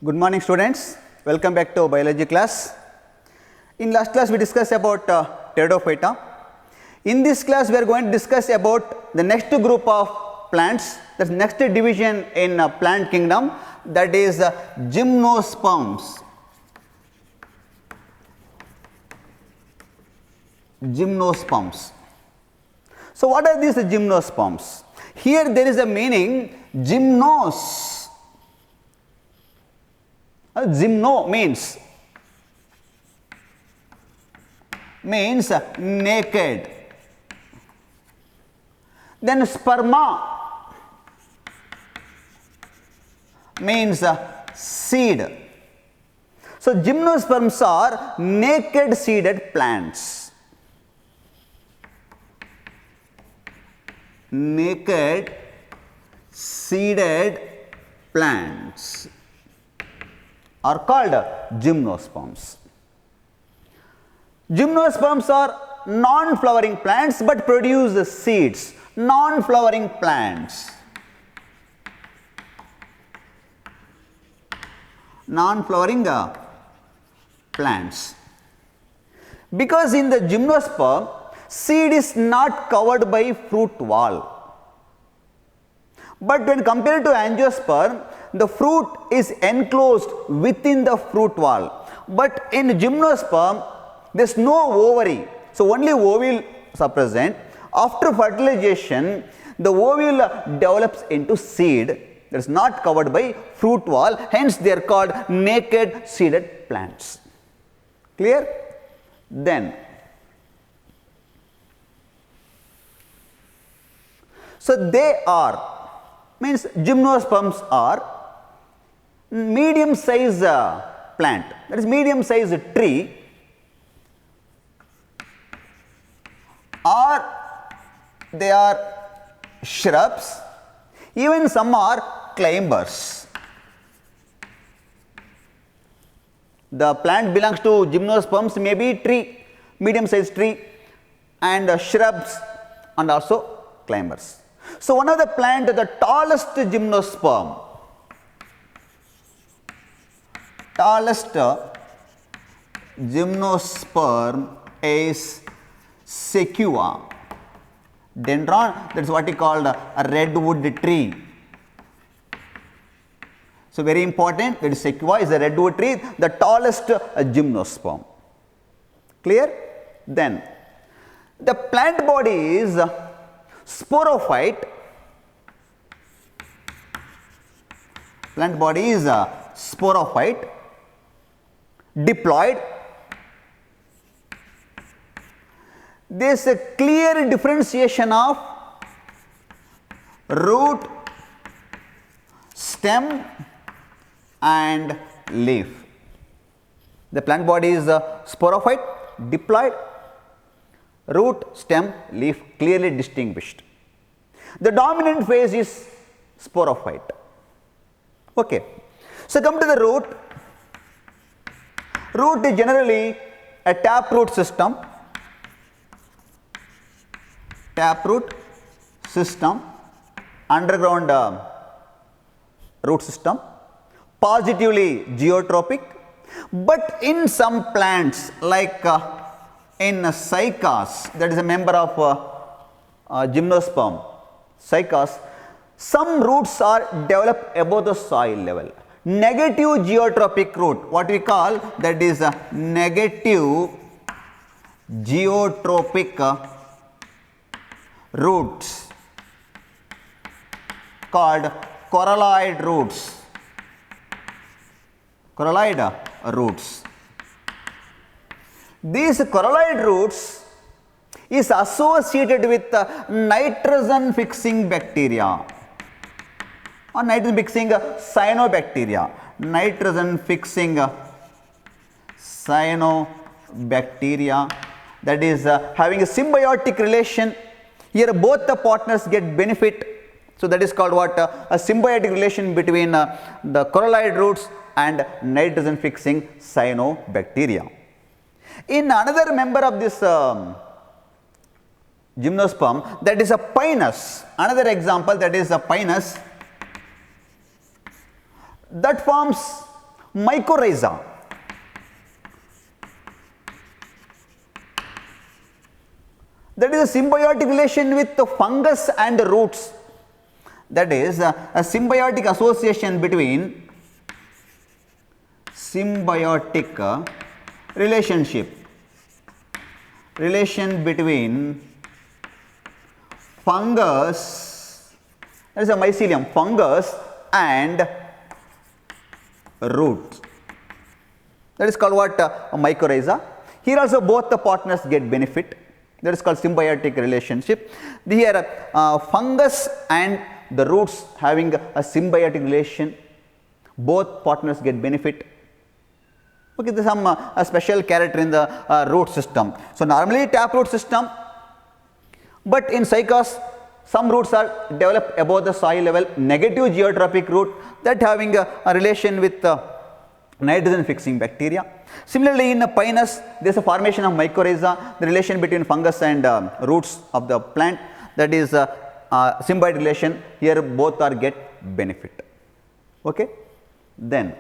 Good morning students, welcome back to biology class. In last class we discussed about Pteridophyta. In this class we are going to discuss about the next group of plants, the next division in plant kingdom, that is gymnosperms. Gymnosperms. So what are these gymnosperms? Here there is a meaning gymnos. Gymno means naked. Then sperma means seed. So gymnosperms are naked seeded plants. Naked seeded plants are called gymnosperms. Gymnosperms are non-flowering plants but produce seeds. Non-flowering plants. Non-flowering plants. Because in the gymnosperm, seed is not covered by fruit wall. But when compared to angiosperm, the fruit is enclosed within the fruit wall. But in gymnosperm, there is no ovary. So only ovule are present. After fertilization, the ovule develops into seed that is not covered by fruit wall. Hence, they are called naked seeded plants. Clear? Then, so they are, means gymnosperms are medium size plant, that is medium size tree, or they are shrubs, even some are climbers. The plant belongs to gymnosperms, may be tree, medium size tree, and shrubs and also climbers. So one of the plant, the tallest gymnosperm, is Sequoia dendron, that is what we called a redwood tree. So very important, that is Sequoia is a redwood tree, the tallest gymnosperm. Clear? Then the plant body is sporophyte. Plant body is sporophyte, diploid. There is a clear differentiation of root, stem and leaf. The plant body is sporophyte, diploid, root, stem, leaf, clearly distinguished. The dominant phase is sporophyte. Okay. So come to the root. Root is generally a taproot system. Taproot system, underground root system, positively geotropic. But in some plants like in cycas, that is a member of gymnosperm, cycas, some roots are developed above the soil level. Negative geotropic root, what we call, that is a negative geotropic roots called coralloid roots. Coralloid roots. These coralloid roots is associated with nitrogen fixing bacteria or nitrogen fixing cyanobacteria. Nitrogen fixing cyanobacteria, that is having a symbiotic relation. Here both the partners get benefit. So that is called what? A symbiotic relation between the coralloid roots and nitrogen fixing cyanobacteria. In another member of this gymnosperm, that is a pinus. Another example, that is a pinus, that forms mycorrhiza. That is a symbiotic relation with the fungus and the roots. That is a symbiotic association between relation between fungus, that is a mycelium, fungus and roots. That is called what? Mycorrhiza. Here also both the partners get benefit. That is called symbiotic relationship. Here fungus and the roots having a symbiotic relation, both partners get benefit. Okay, there is some special character in the root system. So normally taproot system, but in cycas some roots are developed above the soil level, negative geotrophic root that having a relation with nitrogen fixing bacteria. Similarly in Pinus there is a formation of mycorrhiza, the relation between fungus and roots of the plant, that is symbiotic relation. Here both are get benefit. Okay, then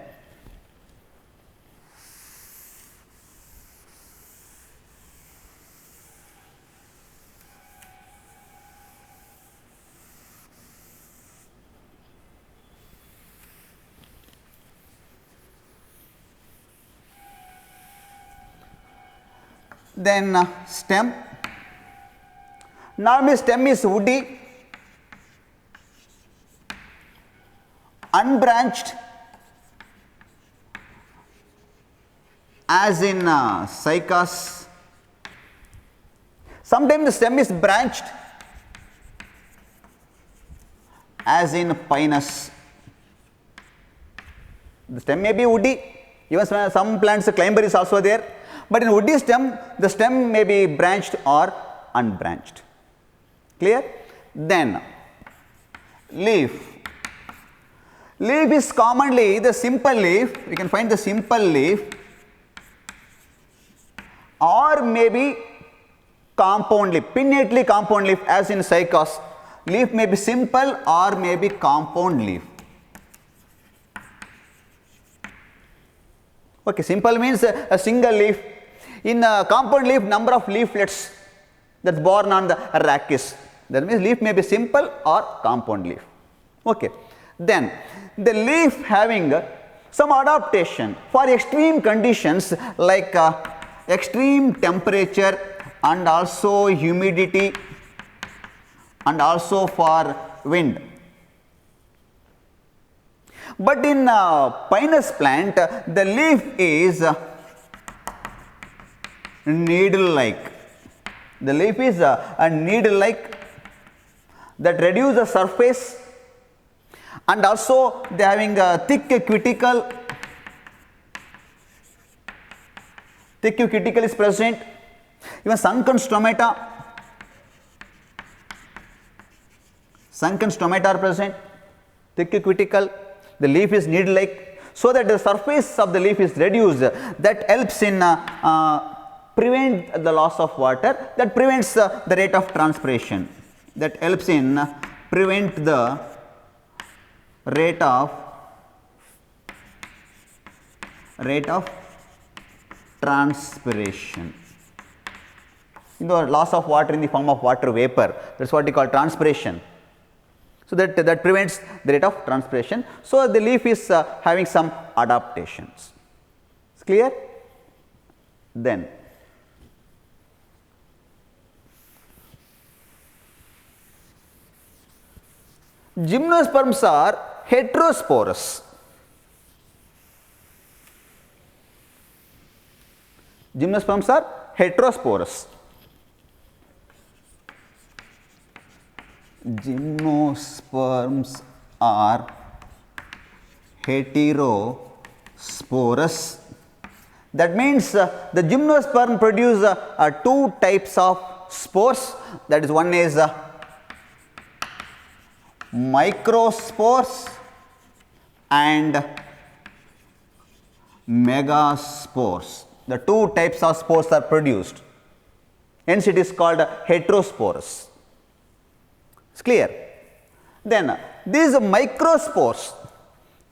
stem. Normally stem is woody, unbranched as in cycas. Sometimes the stem is branched as in Pinus. The stem may be woody, even some plants climber is also there, but in woody stem the stem may be branched or unbranched. Clear? Then leaf. Leaf is commonly the simple leaf, we can find the simple leaf or maybe compound leaf, pinnately compound leaf as in cycas. Leaf may be simple or may be compound leaf. Okay, simple means a single leaf. In compound leaf, number of leaflets that is born on the rachis. That means leaf may be simple or compound leaf. Okay. Then the leaf having some adaptation for extreme conditions like extreme temperature and also humidity and also for wind. But in Pinus plant the leaf is needle like. The leaf is a needle like that reduce the surface, and also they having a thick cuticle. Thick cuticle is present. Even sunken stomata are present. Thick cuticle. The leaf is needle like, so that the surface of the leaf is reduced. That helps in prevent the loss of water. That prevents the rate of transpiration. That helps in prevent the rate of transpiration. You know, loss of water in the form of water vapor, that is what we call transpiration. So that prevents the rate of transpiration. So the leaf is having some adaptations. It's clear? Then gymnosperms are heterosporous. Gymnosperms are heterosporous. Gymnosperms are heterosporous. That means the gymnosperm produce two types of spores. That is, one is microspores and megaspores. The two types of spores are produced. Hence it is called heterosporous. It's clear? Then these microspores,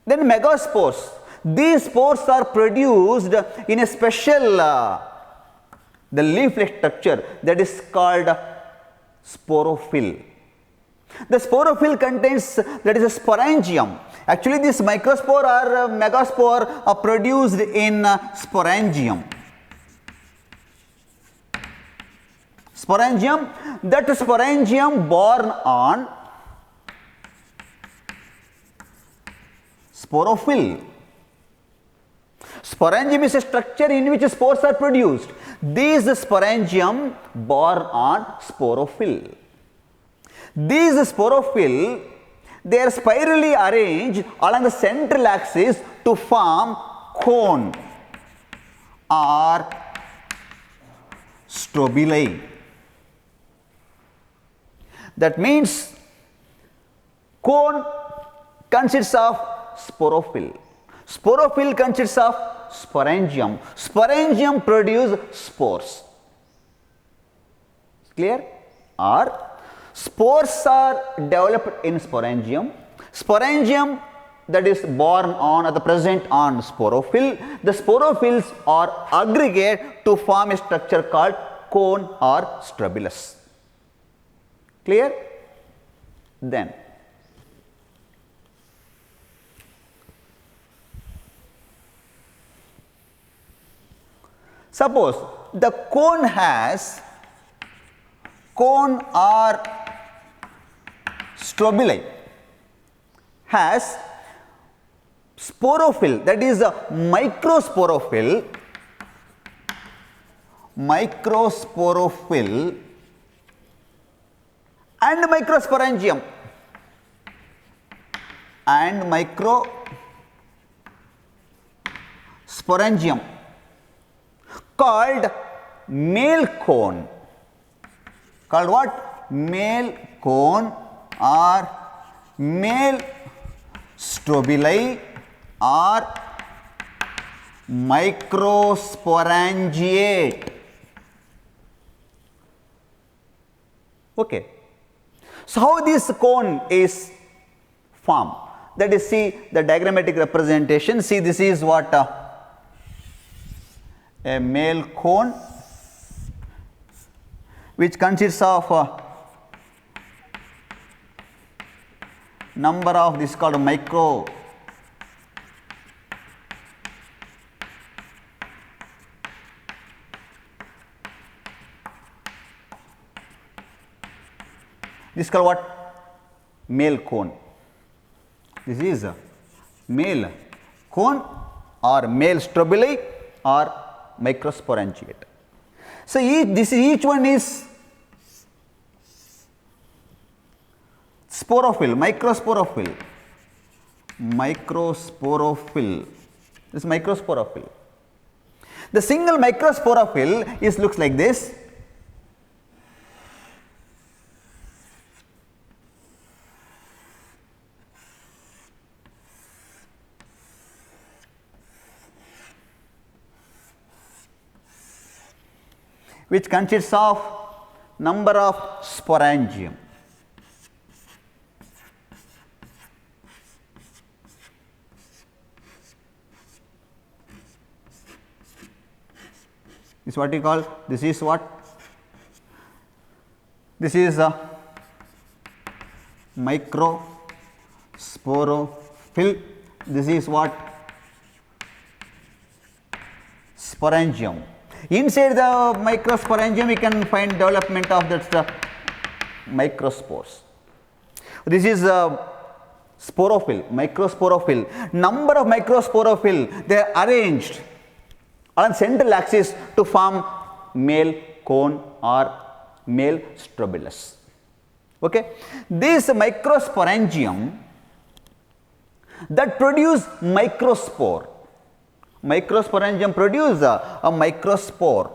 then megaspores. These spores are produced in a special the leaflet structure that is called sporophyll. The sporophyll contains, that is a sporangium. Actually, this microspore or megaspore are produced in sporangium. Sporangium, that sporangium borne on sporophyll. Sporangium is a structure in which spores are produced. These sporangium borne on sporophyll. These sporophyll, they are spirally arranged along the central axis to form cone or strobili. That means cone consists of sporophyll. Sporophyll consists of sporangium. Sporangium produce spores. Clear? Or spores are developed in sporangium. Sporangium, that is borne on at the present on sporophyll. The sporophylls are aggregate to form a structure called cone or strobilus. Clear? Then suppose the cone has cone or strobili has sporophyll, that is a microsporophyll and microsporangium called male cone. Called what? Male cone or male strobili or microsporangiate. Okay. So, how this cone is formed? That is, see the diagrammatic representation. See, this is what a male cone which consists of number of, this is called a micro this is called what? Male cone. This is a male cone or male strobili or microsporangiate. So, each one is sporophyll, microsporophyll. This is microsporophyll. The single microsporophyll looks like this. Which consists of number of sporangium. This is what you call, this is what? This is a microsporophyll. This is what? Sporangium. Inside the microsporangium, we can find development of that microspores. This is sporophyll, microsporophyll. Number of microsporophyll, they are arranged on central axis to form male cone or male strobilus. Okay. This microsporangium that produce microspore. Microsporangium produce a microspore.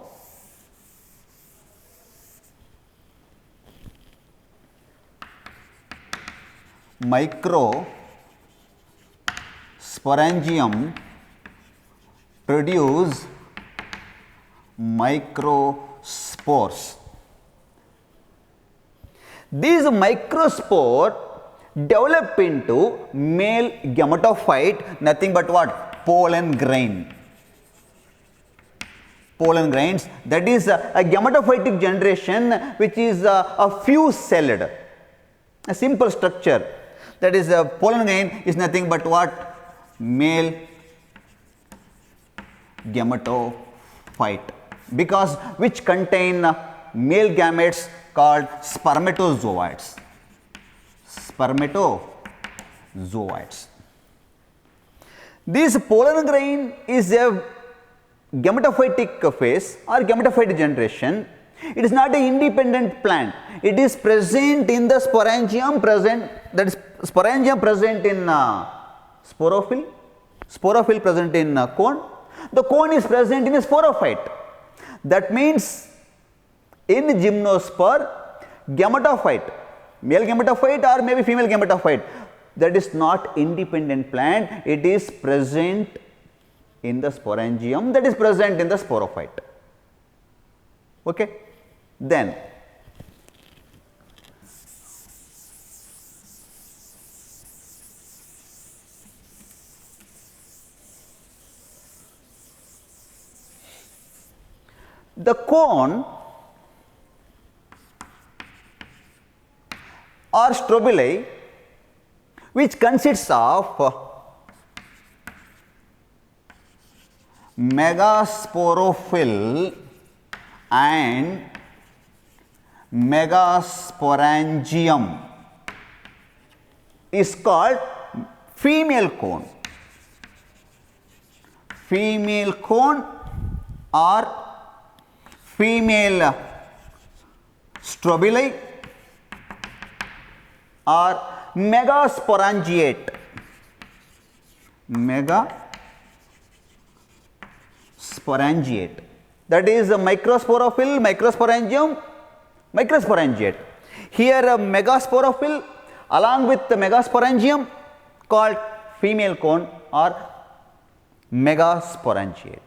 Microsporangium produce microspores. These microspore develop into male gametophyte, nothing but what? pollen grain. Pollen grains, that is a gametophytic generation which is a few-celled, a simple structure. That is pollen grain is nothing but what? Male gametophyte, because which contain male gametes called spermatozoites. Spermatozoites. This pollen grain is a gametophytic phase or gametophyte generation. It is not an independent plant. It is present in the sporangium, that is sporangium present in sporophyll, sporophyll present in cone. The cone is present in a sporophyte. That means in gymnosperm, gametophyte, male gametophyte or maybe female gametophyte, that is not independent plant. It is present in the sporangium, that is present in the sporophyte. Okay. Then the cone or strobili, which consists of megasporophyll and megasporangium, is called female cone. Female cone or female strobili or megasporangiate. Megasporangiate, that is a microsporophyll, microsporangium, microsporangiate. Here a megasporophyll along with the megasporangium called female cone or megasporangiate.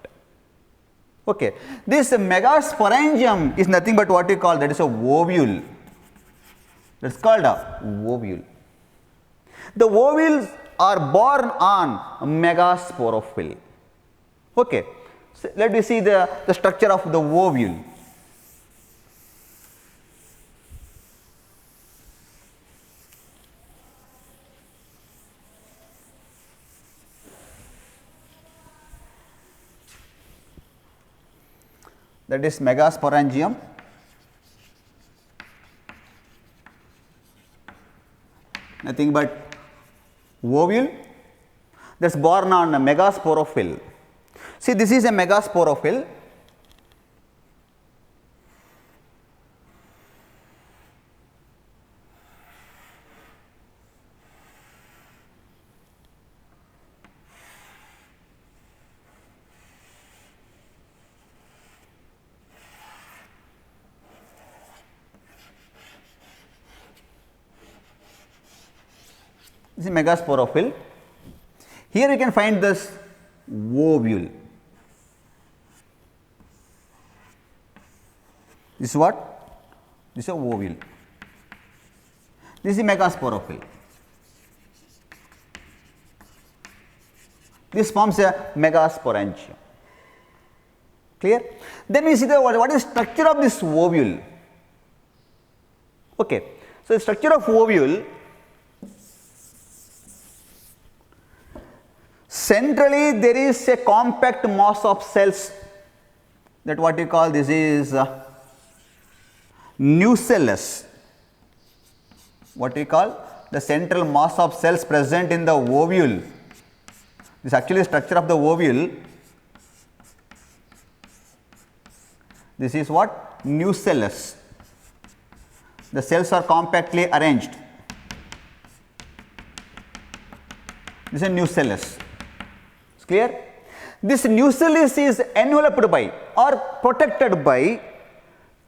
Okay. This megasporangium is nothing but what we call, that is a ovule. That is called a ovule. The ovules are born on megasporophyll. Okay. So let me see the structure of the ovule. That is megasporangium. Nothing but ovule that is born on a megasporophyll. See, this is a megasporophyll. This is megasporophyll. Here you can find this ovule. This is what? This is a ovule. This is megasporophyll. This forms a megasporangium. Clear? Then we see the what is the structure of this ovule. Okay. So the structure of ovule, centrally there is a compact mass of cells, that what you call, this is nucellus. What we call the central mass of cells present in the ovule. This is actually the structure of the ovule. This is what? Nucellus. The cells are compactly arranged. This is a nucellus. It's clear? This nucellus is enveloped by or protected by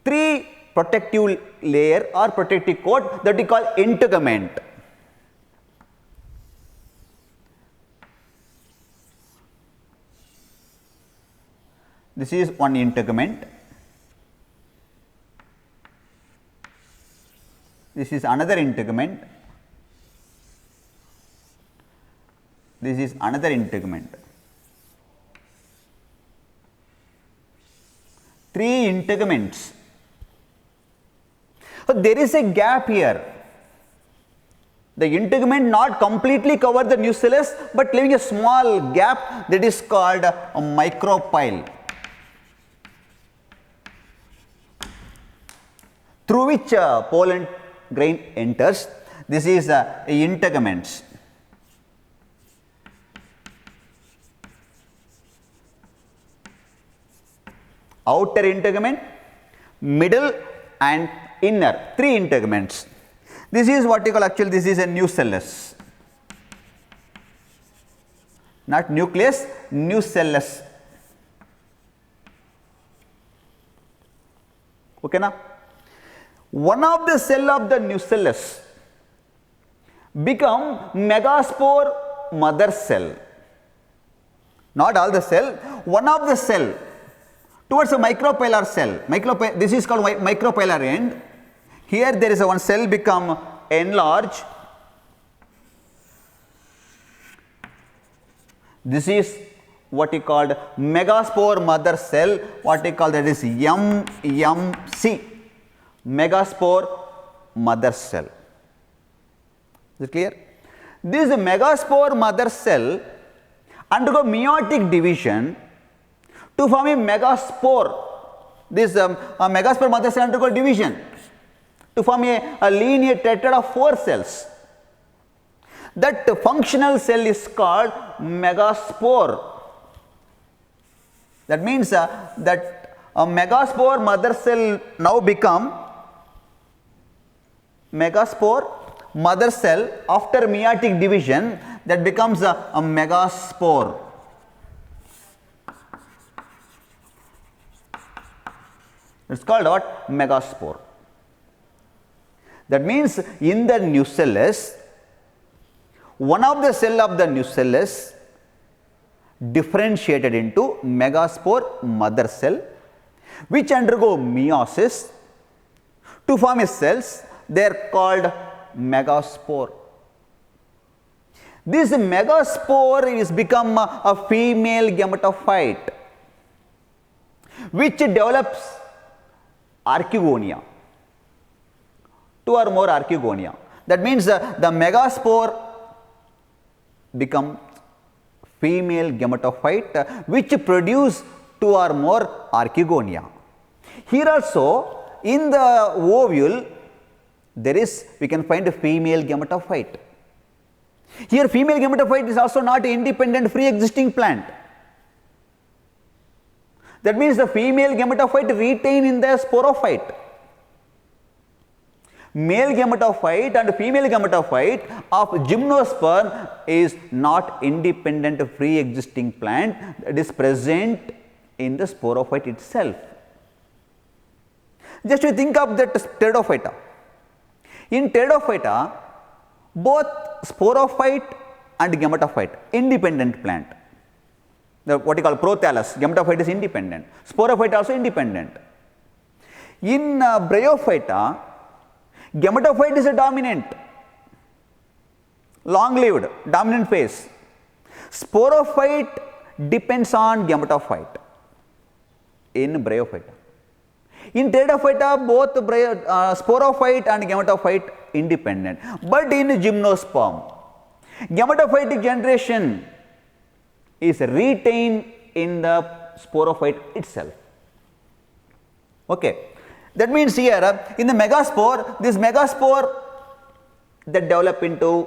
three protective layer or protective coat that we call integument. This is one integument. This is another integument. This is another integument. 3 integuments. So there is a gap here. The integument not completely cover the nucellus, but leaving a small gap, that is called a micropyle, through which pollen grain enters. This is integuments. Outer integument, middle and inner, 3 integuments. This is what you call, actually this is a nucellus, not nucleus, nucellus. Okay na? One of the cell of the nucellus become megaspore mother cell. Not all the cell, one of the cell towards a micropylar cell. This is called micropylar end. Here there is a one cell become enlarged. This is what you called megaspore mother cell. What you call that is MMC, megaspore mother cell. Is it clear? This megaspore mother cell undergo meiotic division to form a megaspore. This megaspore mother cell undergo division to form a linear tetrad of 4 cells. That functional cell is called megaspore. That means that a megaspore mother cell now become megaspore mother cell after meiotic division, that becomes a megaspore. It's called what? Megaspore. That means in the nucellus, one of the cell of the nucellus differentiated into megaspore mother cell, which undergo meiosis to form a cells. They are called megaspore. This megaspore is become a female gametophyte, which develops archegonia, 2 or more archegonia. That means the megaspore become female gametophyte, which produce 2 or more archegonia. Here also in the ovule there is, we can find a female gametophyte. Here female gametophyte is also not an independent free existing plant. That means the female gametophyte retain in the sporophyte. Male gametophyte and female gametophyte of gymnosperm is not independent free existing plant, that is present in the sporophyte itself. Just to think of that pteridophyta. In pteridophyta, both sporophyte and gametophyte independent plant. What you call prothallus, gametophyte is independent, sporophyte also independent. In bryophyta, gametophyte is a dominant, long lived, dominant phase. Sporophyte depends on gametophyte in bryophyta. In pteridophyta, both sporophyte and gametophyte independent. But in gymnosperm, gametophytic generation is retained in the sporophyte itself. Okay. That means here in the megaspore, this megaspore that develop into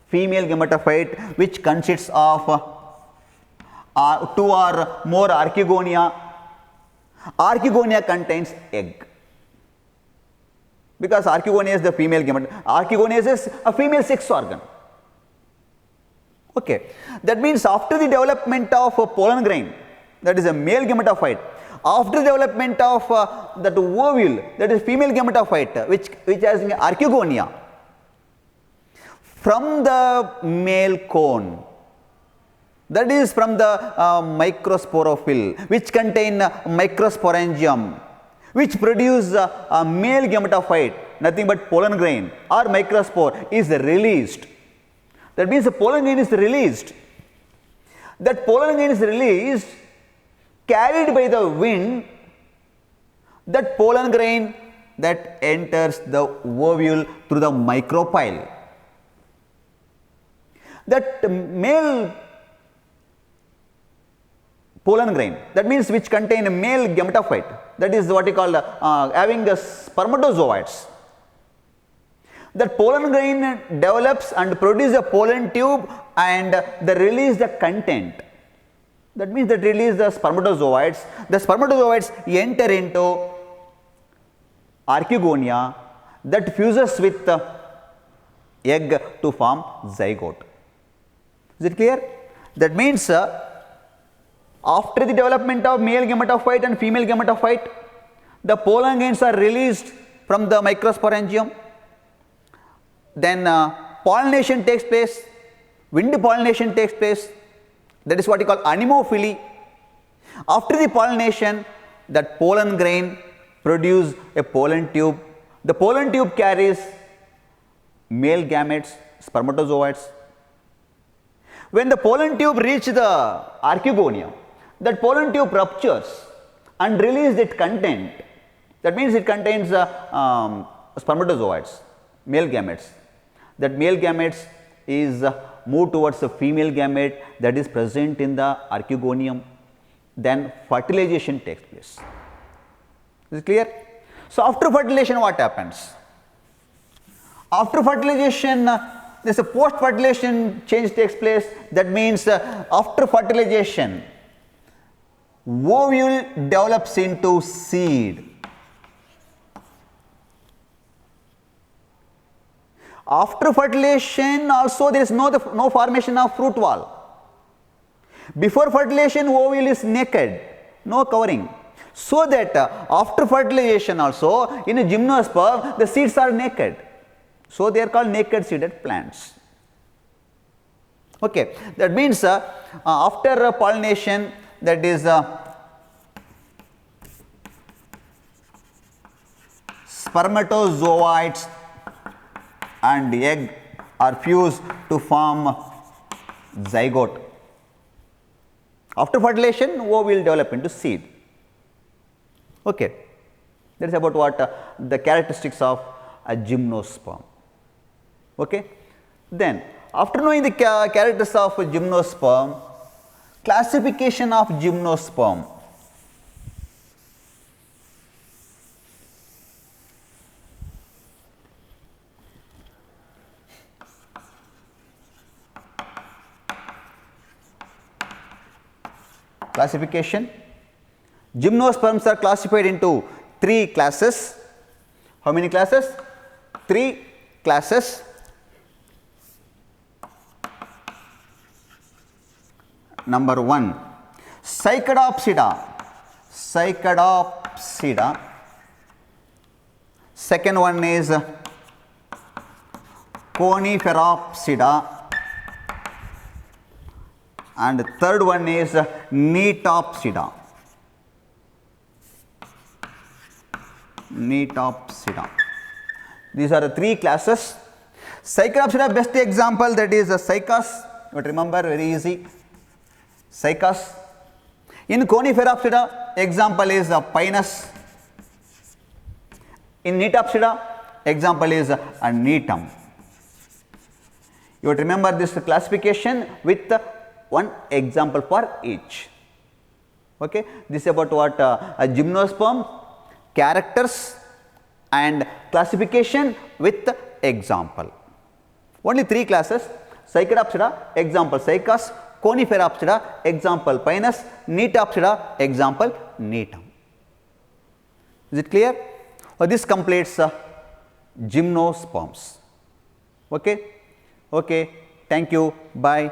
female gametophyte, which consists of 2 or more archegonia. Archegonia contains egg, because archegonia is the female gametophyte. Archegonia is a female sex organ. Okay. That means after the development of pollen grain, that is a male gametophyte, after the development of that ovule, that is female gametophyte, which has archegonia, from the male cone, that is from the microsporophyll, which contain microsporangium, which produce a male gametophyte, nothing but pollen grain or microspore is released. That means the pollen grain is released. That pollen grain is released, carried by the wind that pollen grain that enters the ovule through the micropyle. That male pollen grain, that means which contain a male gametophyte, that is what we call having a spermatozoids. That pollen grain develops and produces a pollen tube and they release the content. That means that release the spermatozoids. The spermatozoids enter into archegonia that fuses with the egg to form zygote. Is it clear? That means after the development of male gametophyte and female gametophyte, the pollen grains are released from the microsporangium. Then pollination takes place, wind pollination takes place, that is what we call anemophily. After the pollination, that pollen grain produce a pollen tube. The pollen tube carries male gametes, spermatozoids. When the pollen tube reaches the archegonia, that pollen tube ruptures and releases its content. That means it contains spermatozoids, male gametes. That male gametes is moved towards a female gamete that is present in the archegonium. Then fertilization takes place. Is it clear? So, after fertilization what happens? After fertilization there is a post fertilization change takes place. That means after fertilization ovule develops into seed. After fertilization also there is no formation of fruit wall. Before fertilization ovule is naked, no covering. So that after fertilization also in a gymnosperm the seeds are naked. So they are called naked seeded plants. Okay. That means after pollination, that is spermatozoids and egg are fused to form zygote. After fertilization ovule develop into seed. Okay. That is about what the characteristics of a gymnosperm. Okay. Then after knowing the characters of a gymnosperm, classification of gymnosperm. Classification. Gymnosperms are classified into 3 classes. How many classes? 3 classes. Number 1, Cycadopsida. Cycadopsida. Second one is Coniferopsida. And third one is Netopsida. Netopsida. These are the 3 classes. Cycadopsida best example, that is a cycas. But remember, very easy. Cycas. In Coniferopsida example is a Pinus. In Netopsida example is a Netum. You would remember this classification with one example for each. Okay. This is about what a gymnosperm, characters and classification with example. Only 3 classes: Cycadopsida, example Cycas; Coniferopsida, example Pinus; Netopsida, example Netum. Is it clear? Well, this completes gymnosperms. Okay. Okay. Thank you. Bye.